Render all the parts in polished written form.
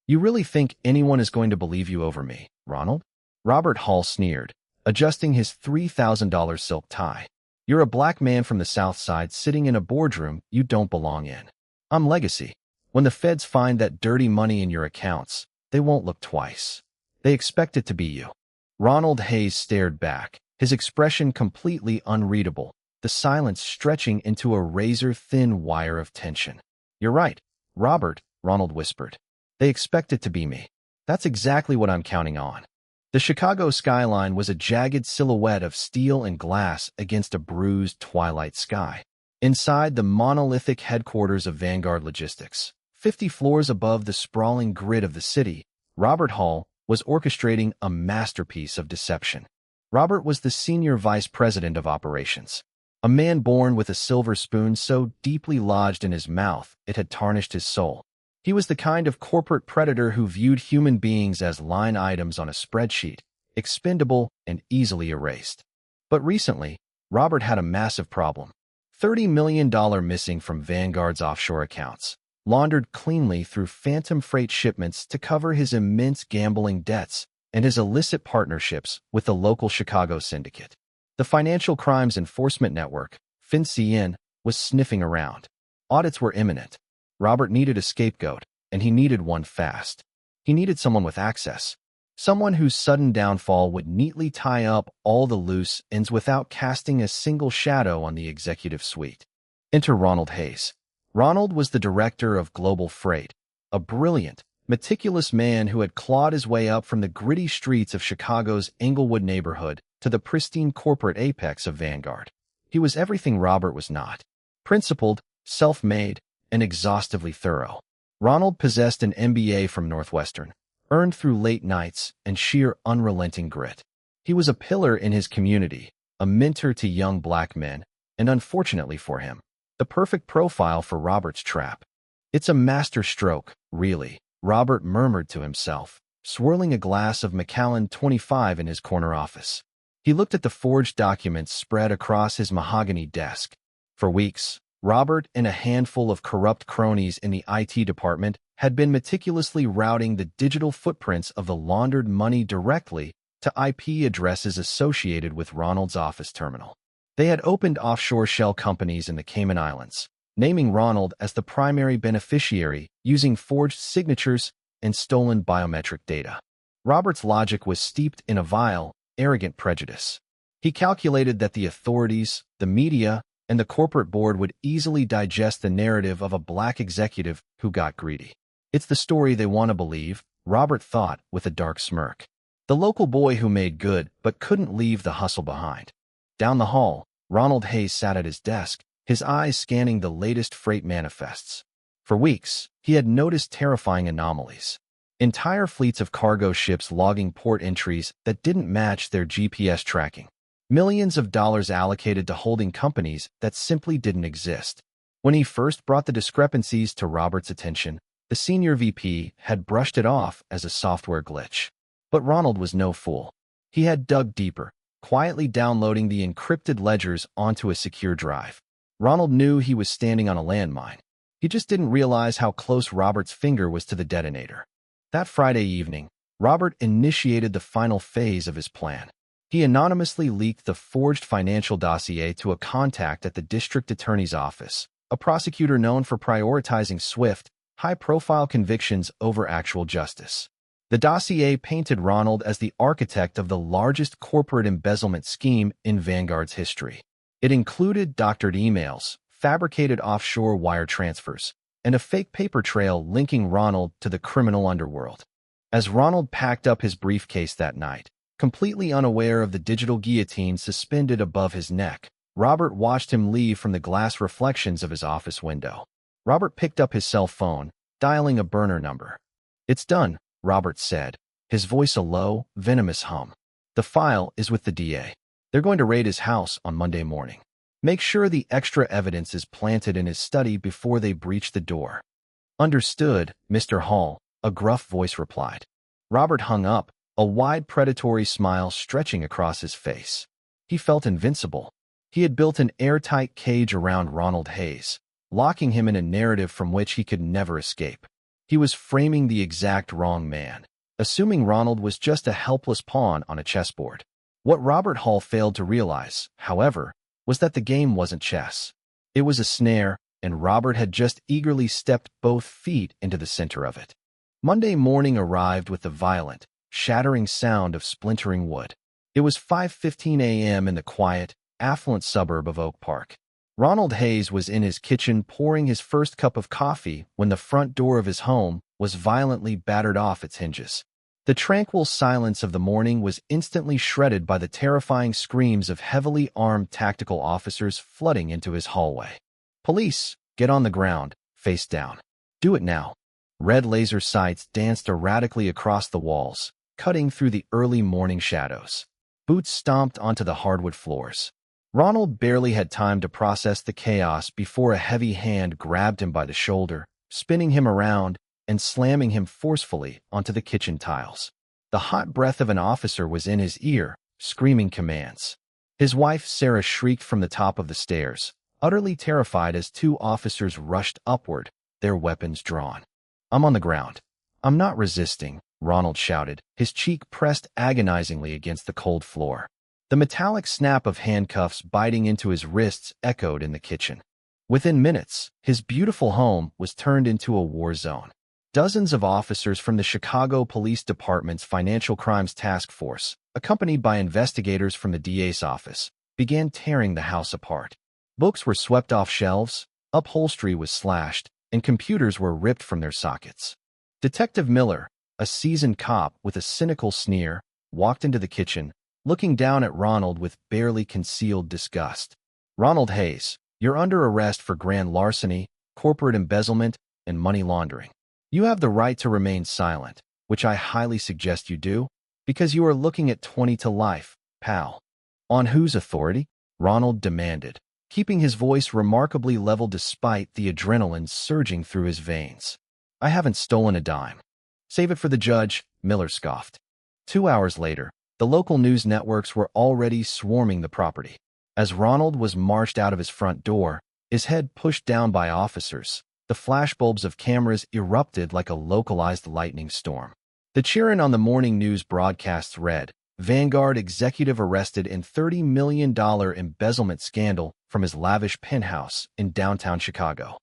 You really think anyone is going to believe you over me, Ronald? Robert Hall sneered, adjusting his $3,000 silk tie. You're a black man from the South Side sitting in a boardroom you don't belong in. I'm legacy. When the feds find that dirty money in your accounts, they won't look twice. They expect it to be you. Ronald Hayes stared back, his expression completely unreadable, the silence stretching into a razor-thin wire of tension. You're right, Robert, Ronald whispered. They expect it to be me. That's exactly what I'm counting on. The Chicago skyline was a jagged silhouette of steel and glass against a bruised twilight sky. Inside the monolithic headquarters of Vanguard Logistics, 50 floors above the sprawling grid of the city, Robert Hall was orchestrating a masterpiece of deception. Robert was the senior vice president of operations, a man born with a silver spoon so deeply lodged in his mouth it had tarnished his soul. He was the kind of corporate predator who viewed human beings as line items on a spreadsheet, expendable and easily erased. But recently, Robert had a massive problem. $30 million missing from Vanguard's offshore accounts, laundered cleanly through phantom freight shipments to cover his immense gambling debts and his illicit partnerships with the local Chicago syndicate. The Financial Crimes Enforcement Network, FinCEN, was sniffing around. Audits were imminent. Robert needed a scapegoat, and he needed one fast. He needed someone with access. Someone whose sudden downfall would neatly tie up all the loose ends without casting a single shadow on the executive suite. Enter Ronald Hayes. Ronald was the director of Global Freight, a brilliant, meticulous man who had clawed his way up from the gritty streets of Chicago's Englewood neighborhood to the pristine corporate apex of Vanguard. He was everything Robert was not: principled, self-made, and exhaustively thorough. Ronald possessed an MBA from Northwestern, earned through late nights and sheer unrelenting grit. He was a pillar in his community, a mentor to young black men, and unfortunately for him, the perfect profile for Robert's trap. It's a master stroke, really, Robert murmured to himself, swirling a glass of Macallan 25 in his corner office. He looked at the forged documents spread across his mahogany desk. For weeks, Robert and a handful of corrupt cronies in the IT department had been meticulously routing the digital footprints of the laundered money directly to IP addresses associated with Ronald's office terminal. They had opened offshore shell companies in the Cayman Islands, naming Ronald as the primary beneficiary using forged signatures and stolen biometric data. Robert's logic was steeped in a vile, arrogant prejudice. He calculated that the authorities, the media, and the corporate board would easily digest the narrative of a black executive who got greedy. It's the story they want to believe, Robert thought with a dark smirk. The local boy who made good but couldn't leave the hustle behind. Down the hall, Ronald Hayes sat at his desk, his eyes scanning the latest freight manifests. For weeks, he had noticed terrifying anomalies. Entire fleets of cargo ships logging port entries that didn't match their GPS tracking. Millions of dollars allocated to holding companies that simply didn't exist. When he first brought the discrepancies to Robert's attention, the senior VP had brushed it off as a software glitch. But Ronald was no fool. He had dug deeper, quietly downloading the encrypted ledgers onto a secure drive. Ronald knew he was standing on a landmine. He just didn't realize how close Robert's finger was to the detonator. That Friday evening, Robert initiated the final phase of his plan. He anonymously leaked the forged financial dossier to a contact at the district attorney's office, a prosecutor known for prioritizing swift, high-profile convictions over actual justice. The dossier painted Ronald as the architect of the largest corporate embezzlement scheme in Vanguard's history. It included doctored emails, fabricated offshore wire transfers, and a fake paper trail linking Ronald to the criminal underworld. As Ronald packed up his briefcase that night, completely unaware of the digital guillotine suspended above his neck, Robert watched him leave from the glass reflections of his office window. Robert picked up his cell phone, dialing a burner number. "It's done," Robert said, his voice a low, venomous hum. "The file is with the DA. They're going to raid his house on Monday morning. Make sure the extra evidence is planted in his study before they breach the door." "Understood, Mr. Hall," a gruff voice replied. Robert hung up, a wide predatory smile stretching across his face. He felt invincible. He had built an airtight cage around Ronald Hayes, locking him in a narrative from which he could never escape. He was framing the exact wrong man, assuming Ronald was just a helpless pawn on a chessboard. What Robert Hall failed to realize, however, was that the game wasn't chess. It was a snare, and Robert had just eagerly stepped both feet into the center of it. Monday morning arrived with the violent, shattering sound of splintering wood. It was 5:15 a.m. in the quiet, affluent suburb of Oak Park. Ronald Hayes was in his kitchen pouring his first cup of coffee when the front door of his home was violently battered off its hinges. The tranquil silence of the morning was instantly shredded by the terrifying screams of heavily armed tactical officers flooding into his hallway. "Police, get on the ground, face down. Do it now." Red laser sights danced erratically across the walls, cutting through the early morning shadows. Boots stomped onto the hardwood floors. Ronald barely had time to process the chaos before a heavy hand grabbed him by the shoulder, spinning him around and slamming him forcefully onto the kitchen tiles. The hot breath of an officer was in his ear, screaming commands. His wife, Sarah, shrieked from the top of the stairs, utterly terrified as two officers rushed upward, their weapons drawn. "I'm on the ground. I'm not resisting," Ronald shouted, his cheek pressed agonizingly against the cold floor. The metallic snap of handcuffs biting into his wrists echoed in the kitchen. Within minutes, his beautiful home was turned into a war zone. Dozens of officers from the Chicago Police Department's Financial Crimes Task Force, accompanied by investigators from the DA's office, began tearing the house apart. Books were swept off shelves, upholstery was slashed, and computers were ripped from their sockets. Detective Miller, a seasoned cop with a cynical sneer, walked into the kitchen, looking down at Ronald with barely concealed disgust. "Ronald Hayes, you're under arrest for grand larceny, corporate embezzlement, and money laundering. You have the right to remain silent, which I highly suggest you do, because you are looking at 20 to life, pal." "On whose authority?" Ronald demanded, keeping his voice remarkably level despite the adrenaline surging through his veins. "I haven't stolen a dime." "Save it for the judge," Miller scoffed. 2 hours later, the local news networks were already swarming the property. As Ronald was marched out of his front door, his head pushed down by officers, the flashbulbs of cameras erupted like a localized lightning storm. The cheering on the morning news broadcasts read, "Vanguard executive arrested in $30 million embezzlement scandal from his lavish penthouse in downtown Chicago."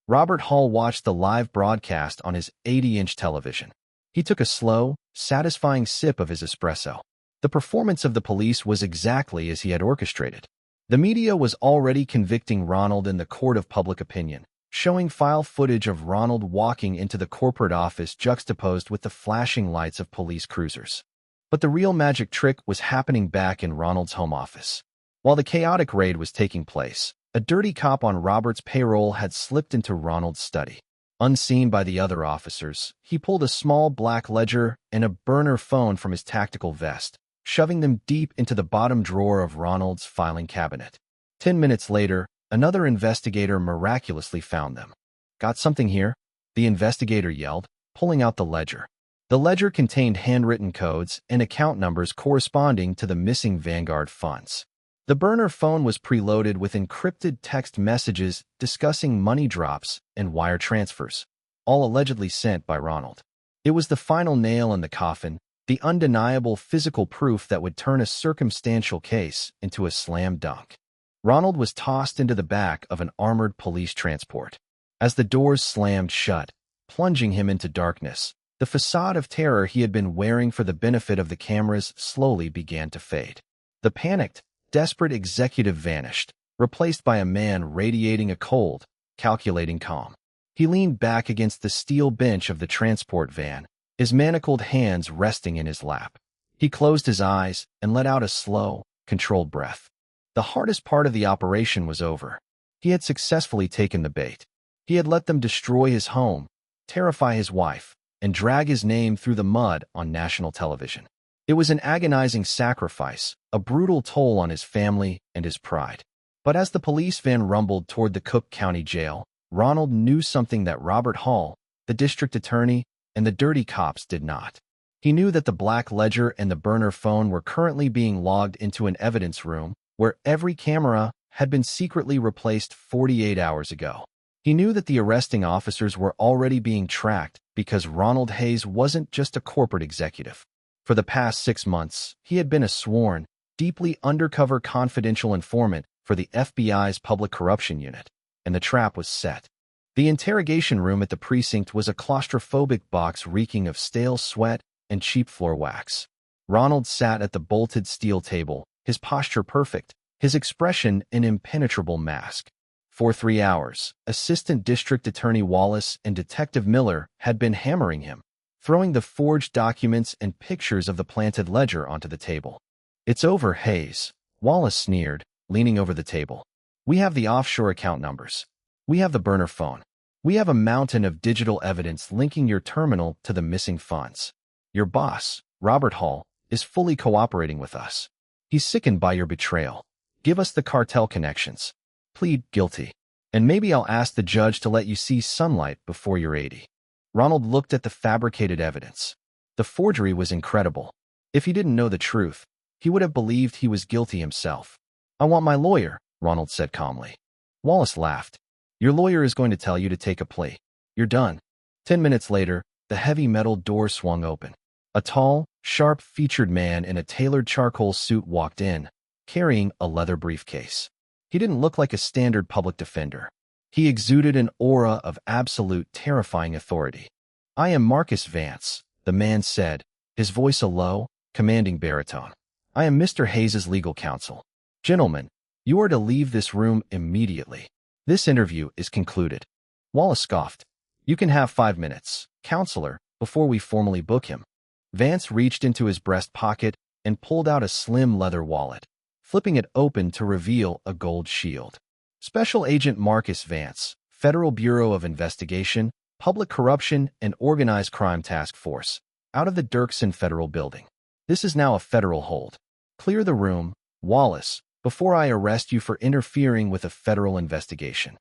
Robert Hall watched the live broadcast on his 80-inch television. He took a slow, satisfying sip of his espresso. The performance of the police was exactly as he had orchestrated. The media was already convicting Ronald in the court of public opinion, showing file footage of Ronald walking into the corporate office juxtaposed with the flashing lights of police cruisers. But the real magic trick was happening back in Ronald's home office. While the chaotic raid was taking place, a dirty cop on Robert's payroll had slipped into Ronald's study. Unseen by the other officers, he pulled a small black ledger and a burner phone from his tactical vest, shoving them deep into the bottom drawer of Ronald's filing cabinet. 10 minutes later, another investigator miraculously found them. "Got something here?" the investigator yelled, pulling out the ledger. The ledger contained handwritten codes and account numbers corresponding to the missing Vanguard funds. The burner phone was preloaded with encrypted text messages discussing money drops and wire transfers, all allegedly sent by Ronald. It was the final nail in the coffin, the undeniable physical proof that would turn a circumstantial case into a slam dunk. Ronald was tossed into the back of an armored police transport. As the doors slammed shut, plunging him into darkness, the facade of terror he had been wearing for the benefit of the cameras slowly began to fade. The panicked, desperate executive vanished, replaced by a man radiating a cold, calculating calm. He leaned back against the steel bench of the transport van, his manacled hands resting in his lap. He closed his eyes and let out a slow, controlled breath. The hardest part of the operation was over. He had successfully taken the bait. He had let them destroy his home, terrify his wife, and drag his name through the mud on national television. It was an agonizing sacrifice, a brutal toll on his family and his pride. But as the police van rumbled toward the Cook County Jail, Ronald knew something that Robert Hall, the district attorney, and the dirty cops did not. He knew that the black ledger and the burner phone were currently being logged into an evidence room where every camera had been secretly replaced 48 hours ago. He knew that the arresting officers were already being tracked because Ronald Hayes wasn't just a corporate executive. For the past 6 months, he had been a sworn, deeply undercover confidential informant for the FBI's Public Corruption Unit, and the trap was set. The interrogation room at the precinct was a claustrophobic box reeking of stale sweat and cheap floor wax. Ronald sat at the bolted steel table, his posture perfect, his expression an impenetrable mask. For 3 hours, Assistant District Attorney Wallace and Detective Miller had been hammering him, throwing the forged documents and pictures of the planted ledger onto the table. "It's over, Hayes," Wallace sneered, leaning over the table. "We have the offshore account numbers. We have the burner phone. We have a mountain of digital evidence linking your terminal to the missing funds. Your boss, Robert Hall, is fully cooperating with us. He's sickened by your betrayal. Give us the cartel connections. Plead guilty. And maybe I'll ask the judge to let you see sunlight before you're 80. Ronald looked at the fabricated evidence. The forgery was incredible. If he didn't know the truth, he would have believed he was guilty himself. "I want my lawyer," Ronald said calmly. Wallace laughed. "Your lawyer is going to tell you to take a plea. You're done." 10 minutes later, the heavy metal door swung open. A tall, sharp-featured man in a tailored charcoal suit walked in, carrying a leather briefcase. He didn't look like a standard public defender. He exuded an aura of absolute, terrifying authority. "I am Marcus Vance," the man said, his voice a low, commanding baritone. "I am Mr. Hayes's legal counsel. Gentlemen, you are to leave this room immediately. This interview is concluded." Wallace scoffed. "You can have 5 minutes, counselor, before we formally book him." Vance reached into his breast pocket and pulled out a slim leather wallet, flipping it open to reveal a gold shield. "Special Agent Marcus Vance, Federal Bureau of Investigation, Public Corruption and Organized Crime Task Force, out of the Dirksen Federal Building. This is now a federal hold. Clear the room, Wallace, before I arrest you for interfering with a federal investigation."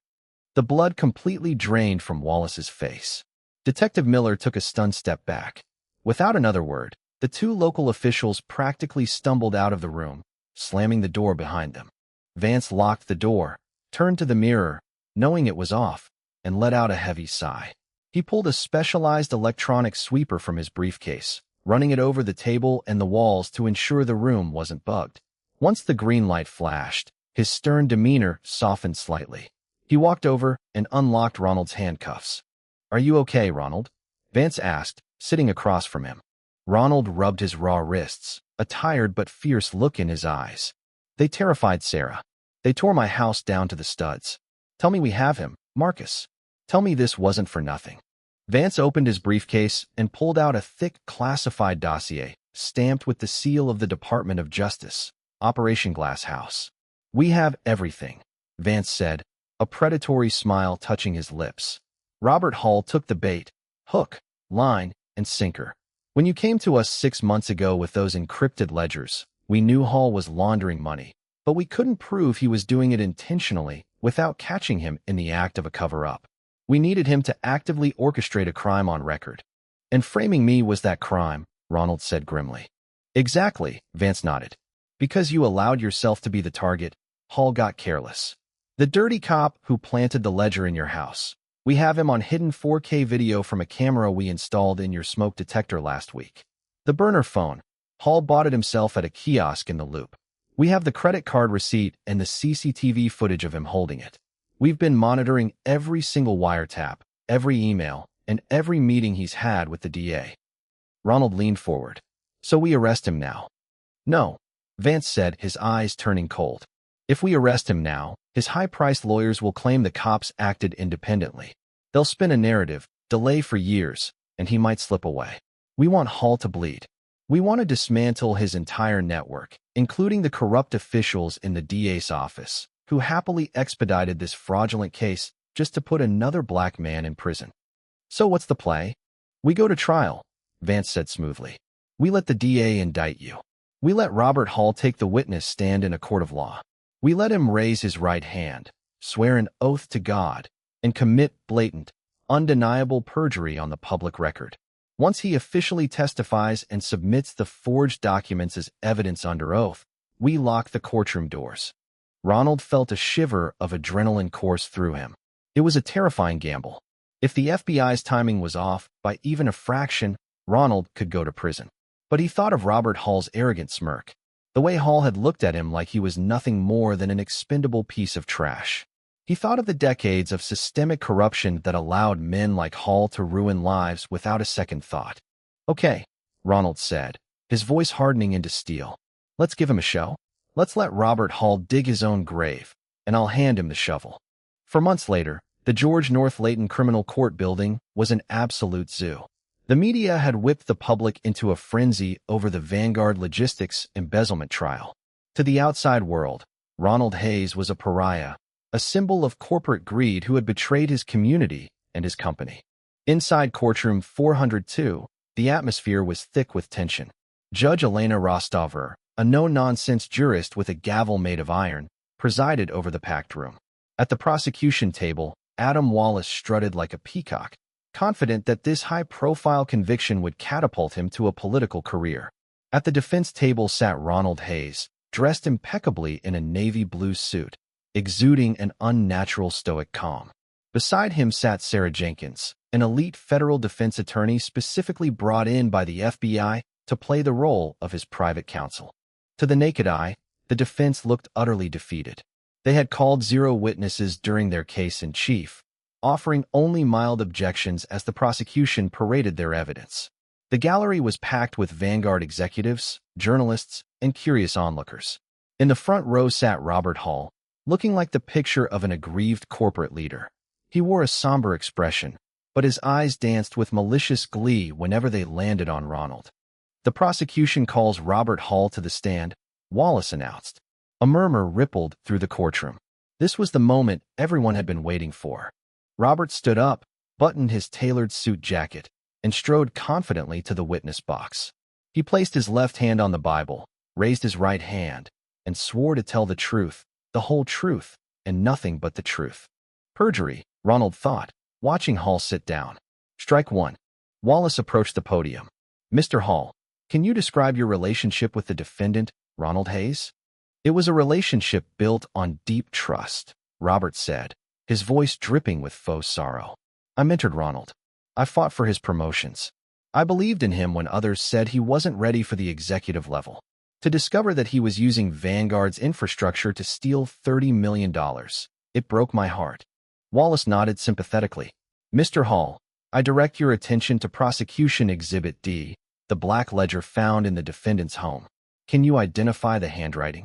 The blood completely drained from Wallace's face. Detective Miller took a stunned step back. Without another word, the 2 local officials practically stumbled out of the room, slamming the door behind them. Vance locked the door, turned to the mirror, knowing it was off, and let out a heavy sigh. He pulled a specialized electronic sweeper from his briefcase, running it over the table and the walls to ensure the room wasn't bugged. Once the green light flashed, his stern demeanor softened slightly. He walked over and unlocked Ronald's handcuffs. "Are you okay, Ronald?" Vance asked, sitting across from him. Ronald rubbed his raw wrists, a tired but fierce look in his eyes. "They terrified Sarah. They tore my house down to the studs. Tell me we have him, Marcus. Tell me this wasn't for nothing." Vance opened his briefcase and pulled out a thick, classified dossier, stamped with the seal of the Department of Justice, Operation Glass House. "We have everything," Vance said, a predatory smile touching his lips. "Robert Hall took the bait, hook, line, and sinker. When you came to us 6 months ago with those encrypted ledgers, we knew Hall was laundering money, but we couldn't prove he was doing it intentionally without catching him in the act of a cover-up. We needed him to actively orchestrate a crime on record. And framing me was that crime," Ronald said grimly. "Exactly," Vance nodded. "Because you allowed yourself to be the target, Hall got careless. The dirty cop who planted the ledger in your house. We have him on hidden 4K video from a camera we installed in your smoke detector last week. The burner phone. Hall bought it himself at a kiosk in the Loop. We have the credit card receipt and the CCTV footage of him holding it. We've been monitoring every single wiretap, every email, and every meeting he's had with the DA." Ronald leaned forward. "So we arrest him now?" "No," Vance said, his eyes turning cold. "If we arrest him now, his high-priced lawyers will claim the cops acted independently. They'll spin a narrative, delay for years, and he might slip away. We want Hall to bleed. We want to dismantle his entire network, including the corrupt officials in the DA's office, who happily expedited this fraudulent case just to put another black man in prison." "So what's the play?" "We go to trial," Vance said smoothly. "We let the DA indict you. We let Robert Hall take the witness stand in a court of law. We let him raise his right hand, swear an oath to God, and commit blatant, undeniable perjury on the public record. Once he officially testifies and submits the forged documents as evidence under oath, we lock the courtroom doors." Ronald felt a shiver of adrenaline course through him. It was a terrifying gamble. If the FBI's timing was off by even a fraction, Ronald could go to prison. But he thought of Robert Hall's arrogant smirk, the way Hall had looked at him like he was nothing more than an expendable piece of trash. He thought of the decades of systemic corruption that allowed men like Hall to ruin lives without a second thought. "Okay," Ronald said, his voice hardening into steel. "Let's give him a show. Let's let Robert Hall dig his own grave, and I'll hand him the shovel." For months later, the George North Layton Criminal Court building was an absolute zoo. The media had whipped the public into a frenzy over the Vanguard Logistics embezzlement trial. To the outside world, Ronald Hayes was a pariah, a symbol of corporate greed who had betrayed his community and his company. Inside Courtroom 402, the atmosphere was thick with tension. Judge Elena Rostover, a no-nonsense jurist with a gavel made of iron, presided over the packed room. At the prosecution table, Adam Wallace strutted like a peacock, confident that this high-profile conviction would catapult him to a political career. At the defense table sat Ronald Hayes, dressed impeccably in a navy blue suit, exuding an unnatural stoic calm. Beside him sat Sarah Jenkins, an elite federal defense attorney specifically brought in by the FBI to play the role of his private counsel. To the naked eye, the defense looked utterly defeated. They had called 0 witnesses during their case in chief, offering only mild objections as the prosecution paraded their evidence. The gallery was packed with Vanguard executives, journalists, and curious onlookers. In the front row sat Robert Hall, looking like the picture of an aggrieved corporate leader. He wore a somber expression, but his eyes danced with malicious glee whenever they landed on Ronald. "The prosecution calls Robert Hall to the stand," Wallace announced. A murmur rippled through the courtroom. This was the moment everyone had been waiting for. Robert stood up, buttoned his tailored suit jacket, and strode confidently to the witness box. He placed his left hand on the Bible, raised his right hand, and swore to tell the truth, the whole truth, and nothing but the truth. Perjury, Ronald thought, watching Hall sit down. "Strike one." Wallace approached the podium. "Mr. Hall, can you describe your relationship with the defendant, Ronald Hayes?" "It was a relationship built on deep trust," Robert said, his voice dripping with faux sorrow. "I mentored Ronald. I fought for his promotions. I believed in him when others said he wasn't ready for the executive level. To discover that he was using Vanguard's infrastructure to steal $30 million, it broke my heart." Wallace nodded sympathetically. "Mr. Hall, I direct your attention to Prosecution Exhibit D, the black ledger found in the defendant's home. Can you identify the handwriting?"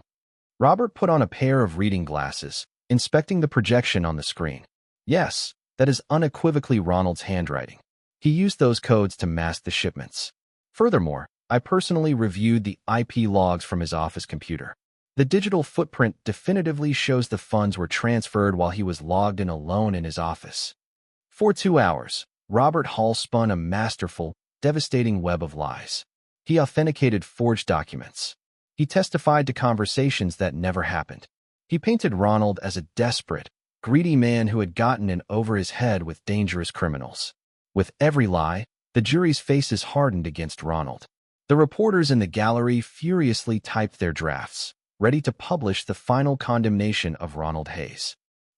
Robert put on a pair of reading glasses, inspecting the projection on the screen. "Yes, that is unequivocally Ronald's handwriting. He used those codes to mask the shipments. Furthermore, I personally reviewed the IP logs from his office computer. The digital footprint definitively shows the funds were transferred while he was logged in alone in his office." For 2 hours, Robert Hall spun a masterful, devastating web of lies. He authenticated forged documents. He testified to conversations that never happened. He painted Ronald as a desperate, greedy man who had gotten in over his head with dangerous criminals. With every lie, the jury's faces hardened against Ronald. The reporters in the gallery furiously typed their drafts, ready to publish the final condemnation of Ronald Hayes.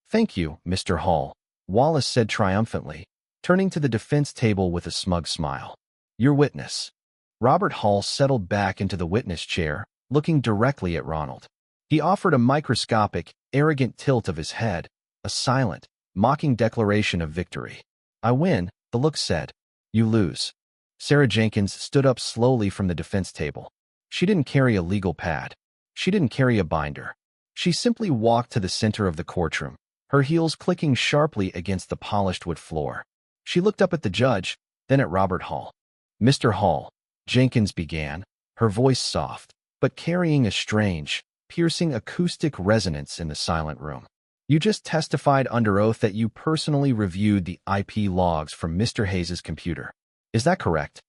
"Thank you, Mr. Hall," Wallace said triumphantly, turning to the defense table with a smug smile. "Your witness." Robert Hall settled back into the witness chair, looking directly at Ronald. He offered a microscopic, arrogant tilt of his head, a silent, mocking declaration of victory. "I win," the look said. "You lose." Sarah Jenkins stood up slowly from the defense table. She didn't carry a legal pad. She didn't carry a binder. She simply walked to the center of the courtroom, her heels clicking sharply against the polished wood floor. She looked up at the judge, then at Robert Hall. "Mr. Hall," Jenkins began, her voice soft, but carrying a strange, piercing acoustic resonance in the silent room. "You just testified under oath that you personally reviewed the IP logs from Mr. Hayes' computer. Is that correct?"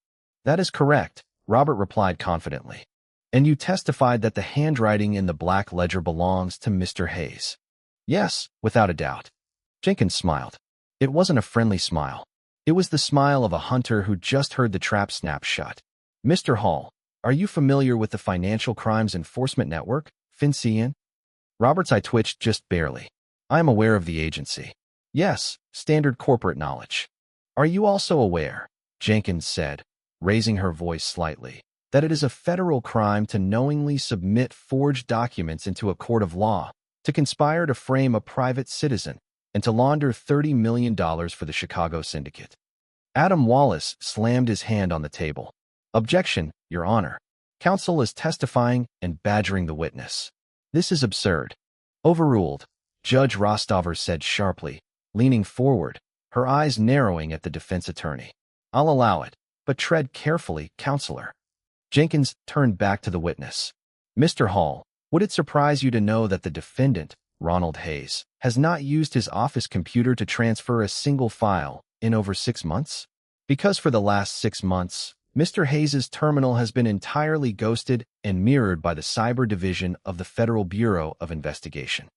"That is correct," Robert replied confidently. "And you testified that the handwriting in the black ledger belongs to Mr. Hayes?" "Yes, without a doubt." Jenkins smiled. It wasn't a friendly smile. It was the smile of a hunter who just heard the trap snap shut. "Mr. Hall, are you familiar with the Financial Crimes Enforcement Network, FinCEN?" Robert's eye twitched just barely. "I am aware of the agency." Yes, standard corporate knowledge. Are you also aware, Jenkins said, raising her voice slightly, that it is a federal crime to knowingly submit forged documents into a court of law, to conspire to frame a private citizen, and to launder $30 million for the Chicago syndicate? Adam Wallace slammed his hand on the table. Objection, Your Honor. Counsel is testifying and badgering the witness. This is absurd. Overruled, Judge Rostover said sharply, leaning forward, her eyes narrowing at the defense attorney. I'll allow it, but tread carefully, counselor. Jenkins turned back to the witness. Mr. Hall, would it surprise you to know that the defendant, Ronald Hayes, has not used his office computer to transfer a single file in over 6 months? Because for the last 6 months, Mr. Hayes's terminal has been entirely ghosted and mirrored by the Cyber Division of the Federal Bureau of Investigation.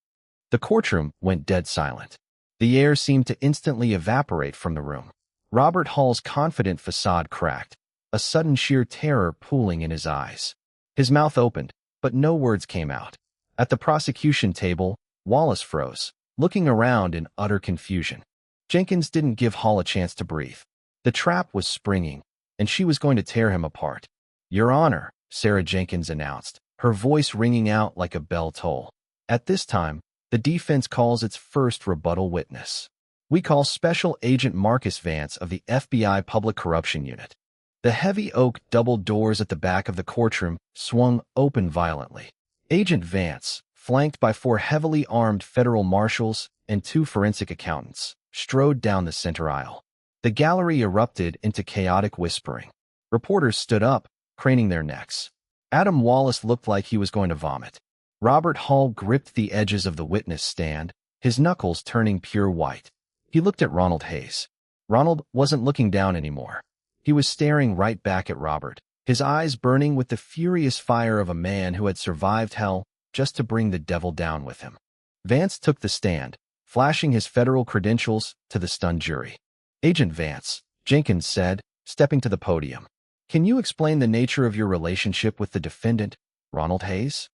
The courtroom went dead silent. The air seemed to instantly evaporate from the room. Robert Hall's confident facade cracked, a sudden sheer terror pooling in his eyes. His mouth opened, but no words came out. At the prosecution table, Wallace froze, looking around in utter confusion. Jenkins didn't give Hall a chance to breathe. The trap was springing, and she was going to tear him apart. Your Honor, Sarah Jenkins announced, her voice ringing out like a bell toll. At this time, the defense calls its first rebuttal witness. We call Special Agent Marcus Vance of the FBI Public Corruption Unit. The heavy oak double doors at the back of the courtroom swung open violently. Agent Vance, flanked by 4 heavily armed federal marshals and 2 forensic accountants, strode down the center aisle. The gallery erupted into chaotic whispering. Reporters stood up, craning their necks. Adam Wallace looked like he was going to vomit. Robert Hall gripped the edges of the witness stand, his knuckles turning pure white. He looked at Ronald Hayes. Ronald wasn't looking down anymore. He was staring right back at Robert, his eyes burning with the furious fire of a man who had survived hell just to bring the devil down with him. Vance took the stand, flashing his federal credentials to the stunned jury. Agent Vance, Jenkins said, stepping to the podium. Can you explain the nature of your relationship with the defendant, Ronald Hayes?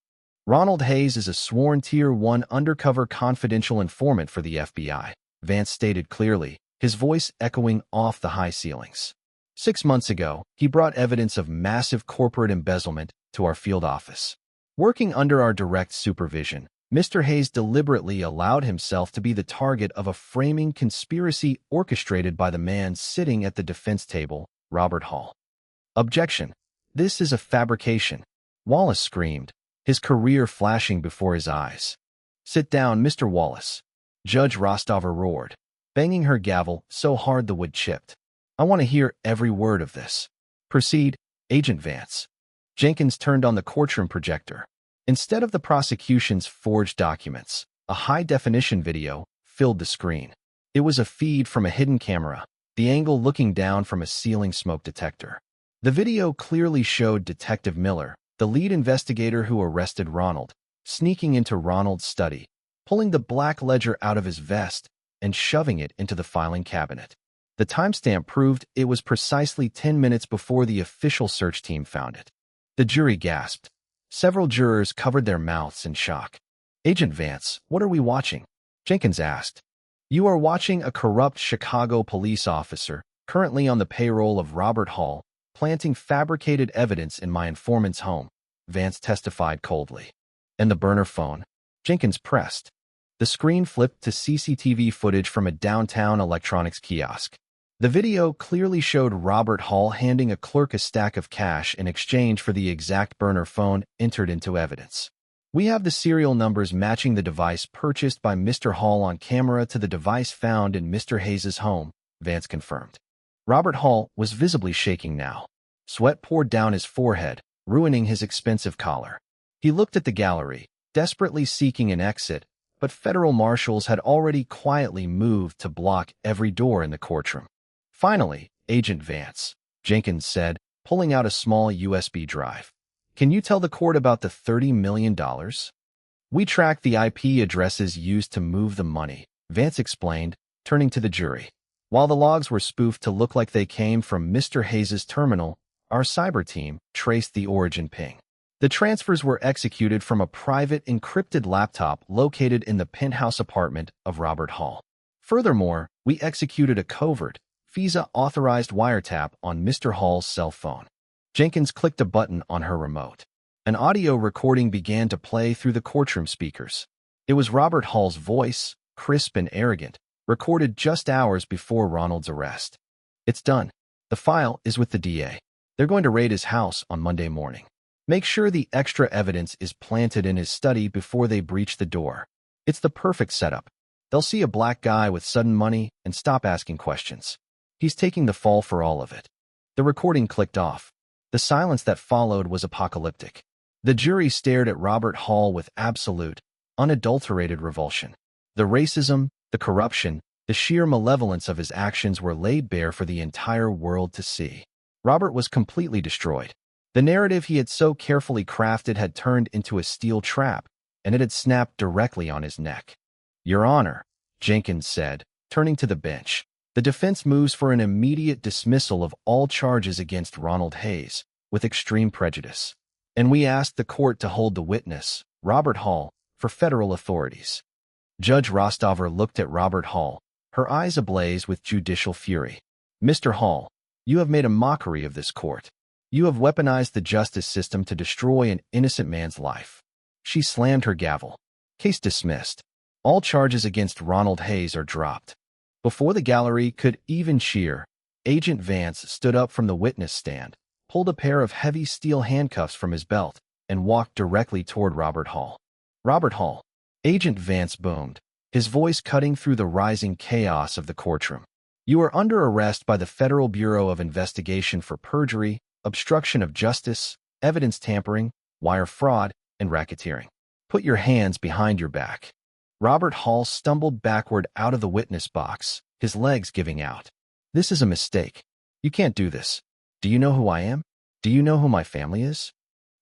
Ronald Hayes is a sworn Tier 1 undercover confidential informant for the FBI, Vance stated clearly, his voice echoing off the high ceilings. 6 months ago, he brought evidence of massive corporate embezzlement to our field office. Working under our direct supervision, Mr. Hayes deliberately allowed himself to be the target of a framing conspiracy orchestrated by the man sitting at the defense table, Robert Hall. Objection. This is a fabrication, Wallace screamed, his career flashing before his eyes. Sit down, Mr. Wallace, Judge Rostover roared, banging her gavel so hard the wood chipped. I want to hear every word of this. Proceed, Agent Vance. Jenkins turned on the courtroom projector. Instead of the prosecution's forged documents, a high-definition video filled the screen. It was a feed from a hidden camera, the angle looking down from a ceiling smoke detector. The video clearly showed Detective Miller, the lead investigator who arrested Ronald, sneaking into Ronald's study, pulling the black ledger out of his vest and shoving it into the filing cabinet. The timestamp proved it was precisely 10 minutes before the official search team found it. The jury gasped. Several jurors covered their mouths in shock. Agent Vance, what are we watching? Jenkins asked. You are watching a corrupt Chicago police officer, currently on the payroll of Robert Hall, planting fabricated evidence in my informant's home, Vance testified coldly. And the burner phone? Jenkins pressed. The screen flipped to CCTV footage from a downtown electronics kiosk. The video clearly showed Robert Hall handing a clerk a stack of cash in exchange for the exact burner phone entered into evidence. We have the serial numbers matching the device purchased by Mr. Hall on camera to the device found in Mr. Hayes' home, Vance confirmed. Robert Hall was visibly shaking now. Sweat poured down his forehead, ruining his expensive collar. He looked at the gallery, desperately seeking an exit, but federal marshals had already quietly moved to block every door in the courtroom. Finally, Agent Vance, Jenkins said, pulling out a small USB drive. Can you tell the court about the $30 million? We tracked the IP addresses used to move the money, Vance explained, turning to the jury. While the logs were spoofed to look like they came from Mr. Hayes' terminal, our cyber team traced the origin ping. The transfers were executed from a private encrypted laptop located in the penthouse apartment of Robert Hall. Furthermore, we executed a covert, FISA-authorized wiretap on Mr. Hall's cell phone. Jenkins clicked a button on her remote. An audio recording began to play through the courtroom speakers. It was Robert Hall's voice, crisp and arrogant, recorded just hours before Ronald's arrest. "It's done. The file is with the DA. They're going to raid his house on Monday morning. Make sure the extra evidence is planted in his study before they breach the door. It's the perfect setup. They'll see a black guy with sudden money and stop asking questions. He's taking the fall for all of it." The recording clicked off. The silence that followed was apocalyptic. The jury stared at Robert Hall with absolute, unadulterated revulsion. The racism, the corruption, the sheer malevolence of his actions were laid bare for the entire world to see. Robert was completely destroyed. The narrative he had so carefully crafted had turned into a steel trap, and it had snapped directly on his neck. "Your Honor," Jenkins said, turning to the bench, "the defense moves for an immediate dismissal of all charges against Ronald Hayes, with extreme prejudice. And we ask the court to hold the witness, Robert Hall, for federal authorities." Judge Rostover looked at Robert Hall, her eyes ablaze with judicial fury. "Mr. Hall, you have made a mockery of this court. You have weaponized the justice system to destroy an innocent man's life." She slammed her gavel. "Case dismissed. All charges against Ronald Hayes are dropped." Before the gallery could even cheer, Agent Vance stood up from the witness stand, pulled a pair of heavy steel handcuffs from his belt, and walked directly toward Robert Hall. "Robert Hall," Agent Vance boomed, his voice cutting through the rising chaos of the courtroom. "You are under arrest by the Federal Bureau of Investigation for perjury, obstruction of justice, evidence tampering, wire fraud, and racketeering. Put your hands behind your back." Robert Hall stumbled backward out of the witness box, his legs giving out. "This is a mistake. You can't do this. Do you know who I am? Do you know who my family is?"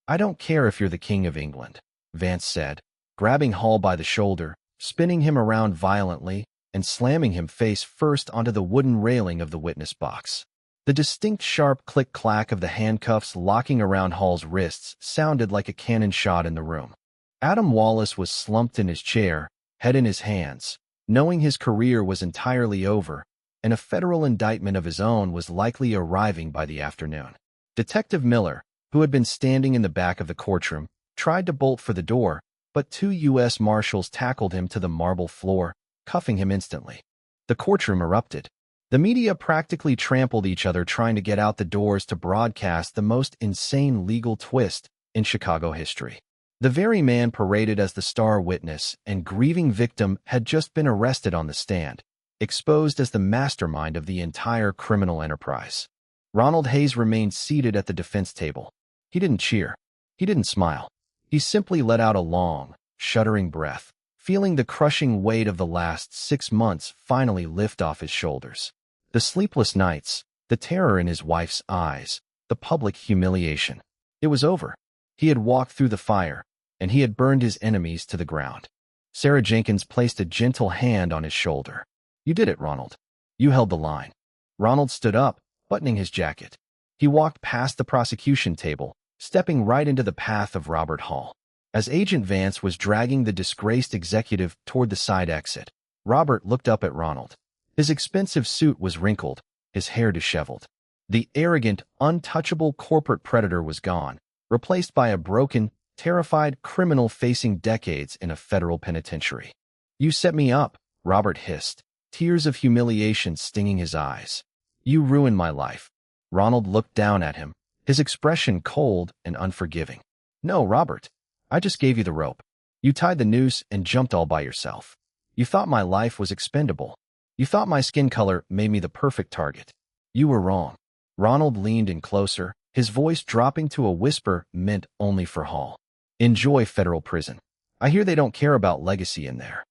"I don't care if you're the King of England," Vance said, grabbing Hall by the shoulder, spinning him around violently, and slamming him face first onto the wooden railing of the witness box. The distinct sharp click-clack of the handcuffs locking around Hall's wrists sounded like a cannon shot in the room. Adam Wallace was slumped in his chair, head in his hands, knowing his career was entirely over, and a federal indictment of his own was likely arriving by the afternoon. Detective Miller, who had been standing in the back of the courtroom, tried to bolt for the door, but 2 U.S. Marshals tackled him to the marble floor, cuffing him instantly. The courtroom erupted. The media practically trampled each other trying to get out the doors to broadcast the most insane legal twist in Chicago history. The very man paraded as the star witness and grieving victim had just been arrested on the stand, exposed as the mastermind of the entire criminal enterprise. Ronald Hayes remained seated at the defense table. He didn't cheer. He didn't smile. He simply let out a long, shuddering breath, feeling the crushing weight of the last 6 months finally lift off his shoulders. The sleepless nights, the terror in his wife's eyes, the public humiliation. It was over. He had walked through the fire, and he had burned his enemies to the ground. Sarah Jenkins placed a gentle hand on his shoulder. "You did it, Ronald. You held the line." Ronald stood up, buttoning his jacket. He walked past the prosecution table, stepping right into the path of Robert Hall. As Agent Vance was dragging the disgraced executive toward the side exit, Robert looked up at Ronald. His expensive suit was wrinkled, his hair disheveled. The arrogant, untouchable corporate predator was gone, replaced by a broken, terrified criminal facing decades in a federal penitentiary. "You set me up," Robert hissed, tears of humiliation stinging his eyes. "You ruined my life." Ronald looked down at him, his expression cold and unforgiving. "No, Robert. I just gave you the rope. You tied the noose and jumped all by yourself. You thought my life was expendable. You thought my skin color made me the perfect target. You were wrong." Ronald leaned in closer, his voice dropping to a whisper meant only for Hall. "Enjoy federal prison. I hear they don't care about legacy in there."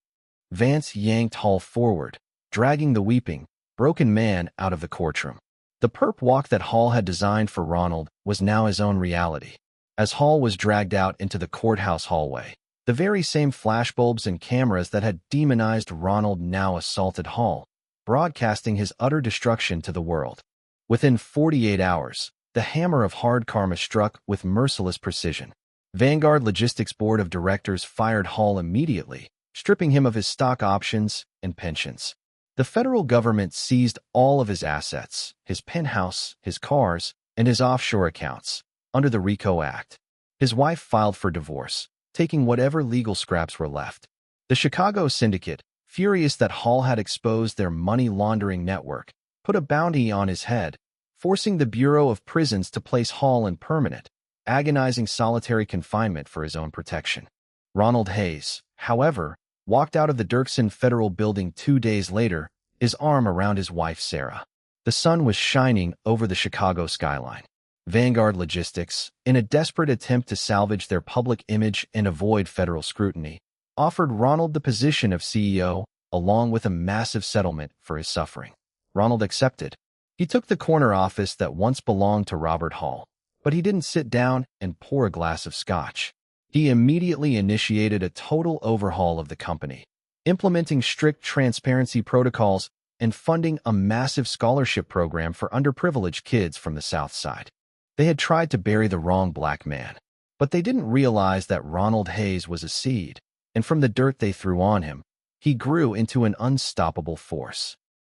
Vance yanked Hall forward, dragging the weeping, broken man out of the courtroom. The perp walk that Hall had designed for Ronald was now his own reality. As Hall was dragged out into the courthouse hallway, the very same flashbulbs and cameras that had demonized Ronald now assaulted Hall, broadcasting his utter destruction to the world. Within 48 hours, the hammer of hard karma struck with merciless precision. Vanguard Logistics Board of Directors fired Hall immediately, stripping him of his stock options and pensions. The federal government seized all of his assets, his penthouse, his cars, and his offshore accounts, under the RICO Act. His wife filed for divorce, taking whatever legal scraps were left. The Chicago syndicate, furious that Hall had exposed their money laundering network, put a bounty on his head, forcing the Bureau of Prisons to place Hall in permanent, agonizing solitary confinement for his own protection. Ronald Hayes, however, walked out of the Dirksen Federal Building 2 days later, his arm around his wife Sarah. The sun was shining over the Chicago skyline. Vanguard Logistics, in a desperate attempt to salvage their public image and avoid federal scrutiny, offered Ronald the position of CEO, along with a massive settlement for his suffering. Ronald accepted. He took the corner office that once belonged to Robert Hall, but he didn't sit down and pour a glass of scotch. He immediately initiated a total overhaul of the company, implementing strict transparency protocols and funding a massive scholarship program for underprivileged kids from the South Side. They had tried to bury the wrong black man, but they didn't realize that Ronald Hayes was a seed, and from the dirt they threw on him, he grew into an unstoppable force.